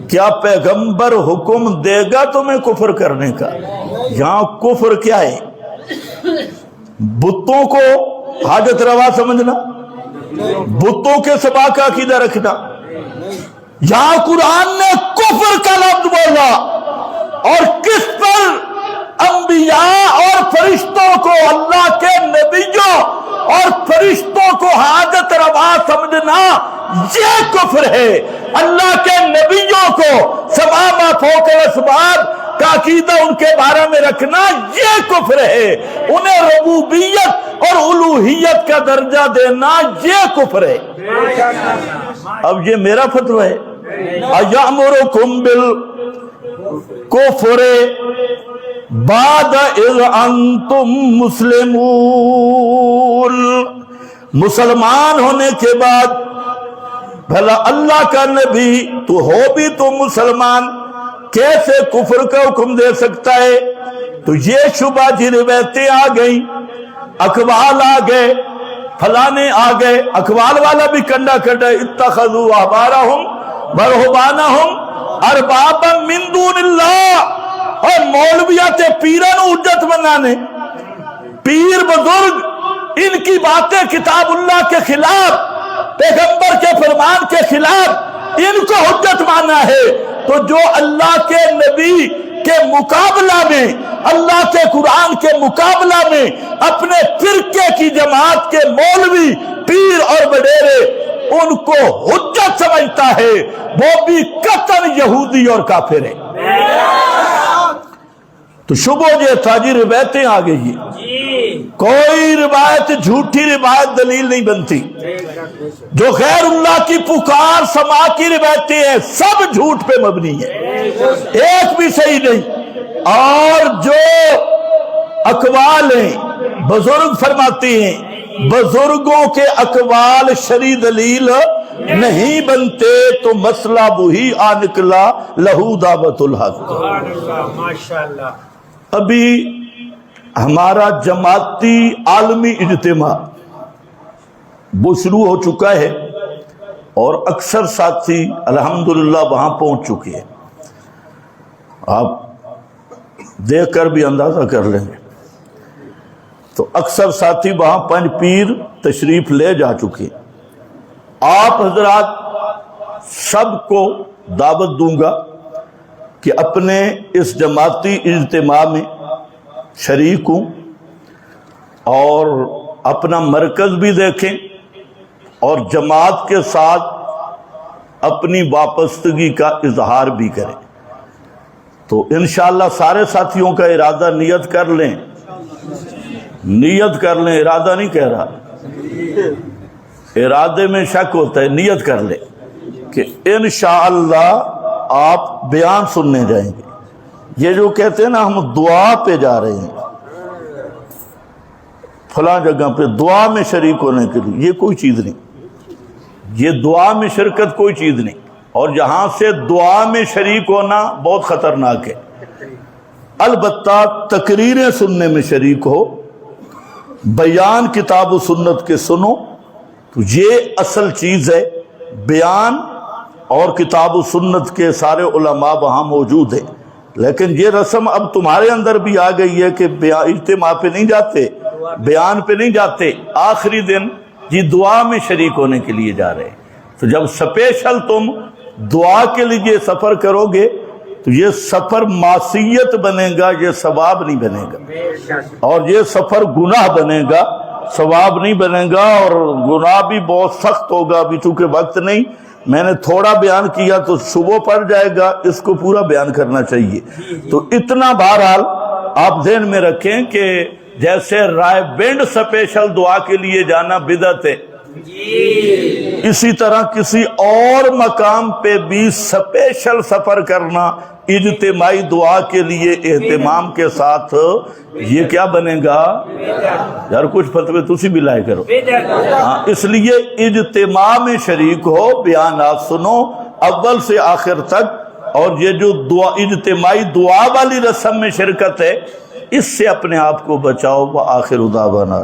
کیا پیغمبر حکم دے گا تمہیں کفر کرنے کا؟ یہاں کفر کیا ہے؟ بتوں کو حاجت روا سمجھنا, بتوں کے سبا کا عقیدہ رکھنا. یہاں قرآن نے کفر کا لفظ بولا, اور کس پر؟ انبیاء اور فرشتوں کو, اللہ کے نبیوں اور فرشتوں کو حاجت روا سمجھنا یہ کفر ہے. اللہ کے نبیوں کو سبا فوق الاسباب کا عقیدہ ان کے بارے میں رکھنا یہ کفر ہے. انہیں ربوبیت اور الوہیت کا درجہ دینا یہ کفر ہے. اب یہ میرا فتوی ہے. ایامرکم بالکفر بعد اذ انتم مسلمون. مسلمان ہونے کے بعد, بھلا اللہ کا نبی تو ہو بھی تو مسلمان, کیسے کفر کا حکم دے سکتا ہے؟ تو یہ شبہ کی روایتیں آ گئیں, اقوال آ گئے. فلاں نے آ گئے، اقوال والا بھی کنڈا کڈا، اتخذوا احبارہم ورہبانہم اربابا من دون اللہ، اور مولویات پیران حجت بنانے، پیر بزرگ ان کی باتیں کتاب اللہ کے خلاف، پیغمبر کے فرمان کے خلاف، ان کو حجت مانا ہے۔ تو جو اللہ کے نبی کے مقابلہ میں، اللہ کے قرآن کے مقابلہ میں اپنے فرقے کی جماعت کے مولوی، پیر اور وڈیرے ان کو حجت سمجھتا ہے، وہ بھی قطعاً یہودی اور کافر ہے۔ تو شبہ جو تھا جی روایتیں آ گئی، کوئی روایت جھوٹی روایت دلیل نہیں بنتی۔ جو غیر اللہ کی پکار سما کی روایتیں ہیں سب جھوٹ پہ مبنی ہے، ایک بھی صحیح نہیں۔ اور جو اقوال ہیں، بزرگ فرماتے ہیں بزرگوں کے اقوال شرعی دلیل نہیں بنتے، تو مسئلہ وہی آ نکلا، لہو دعوت الحق۔ ماشاءاللہ۔ ابھی ہمارا جماعتی عالمی اجتماع وہ شروع ہو چکا ہے، اور اکثر ساتھی الحمدللہ وہاں پہنچ چکے ہیں، آپ دیکھ کر بھی اندازہ کر لیں گے۔ تو اکثر ساتھی وہاں پنج پیر تشریف لے جا چکے۔ آپ حضرات سب کو دعوت دوں گا کہ اپنے اس جماعتی اجتماع میں شریک ہوں، اور اپنا مرکز بھی دیکھیں، اور جماعت کے ساتھ اپنی وابستگی کا اظہار بھی کریں۔ تو انشاءاللہ سارے ساتھیوں کا ارادہ نیت کر لیں، نیت کر لیں، ارادہ نہیں کہہ رہا، ارادے میں شک ہوتا ہے، نیت کر لیں کہ انشاءاللہ آپ بیان سننے جائیں گے۔ یہ جو کہتے ہیں نا ہم دعا پہ جا رہے ہیں فلاں جگہ پہ دعا میں شریک ہونے کے لیے، یہ کوئی چیز نہیں، یہ دعا میں شرکت کوئی چیز نہیں، اور جہاں سے دعا میں شریک ہونا بہت خطرناک ہے۔ البتہ تقریریں سننے میں شریک ہو، بیان کتاب و سنت کے سنو، تو یہ اصل چیز ہے۔ بیان اور کتاب و سنت کے سارے علماء وہاں موجود ہیں، لیکن یہ رسم اب تمہارے اندر بھی آ گئی ہے کہ اجتماع پہ نہیں جاتے، بیان پہ نہیں جاتے، آخری دن یہ دعا میں شریک ہونے کے لیے جا رہے ہیں۔ تو جب سپیشل تم دعا کے لیے سفر کرو گے تو یہ سفر معصیت بنے گا، یہ ثواب نہیں بنے گا، اور یہ سفر گناہ بنے گا، ثواب نہیں بنے گا، اور گناہ بھی بہت سخت ہوگا۔ ابھی چونکہ وقت نہیں، میں نے تھوڑا بیان کیا تو شبہ پڑ جائے گا، اس کو پورا بیان کرنا چاہیے۔ تو اتنا بہرحال آپ ذہن میں رکھیں کہ جیسے رائے بینڈ سپیشل دعا کے لیے جانا بدعت ہے، اسی طرح کسی اور مقام پہ بھی سپیشل سفر کرنا اجتماعی دعا کے لیے اہتمام کے ساتھ، یہ کیا بنے گا؟ یار کچھ فتوے تسی بھی لائے کرو۔ اس لیے اجتماع میں شریک ہو، بیانات سنو اول سے آخر تک، اور یہ جو دعا اجتماعی دعا والی رسم میں شرکت ہے، اس سے اپنے آپ کو بچاؤ۔ وآخر دعوانا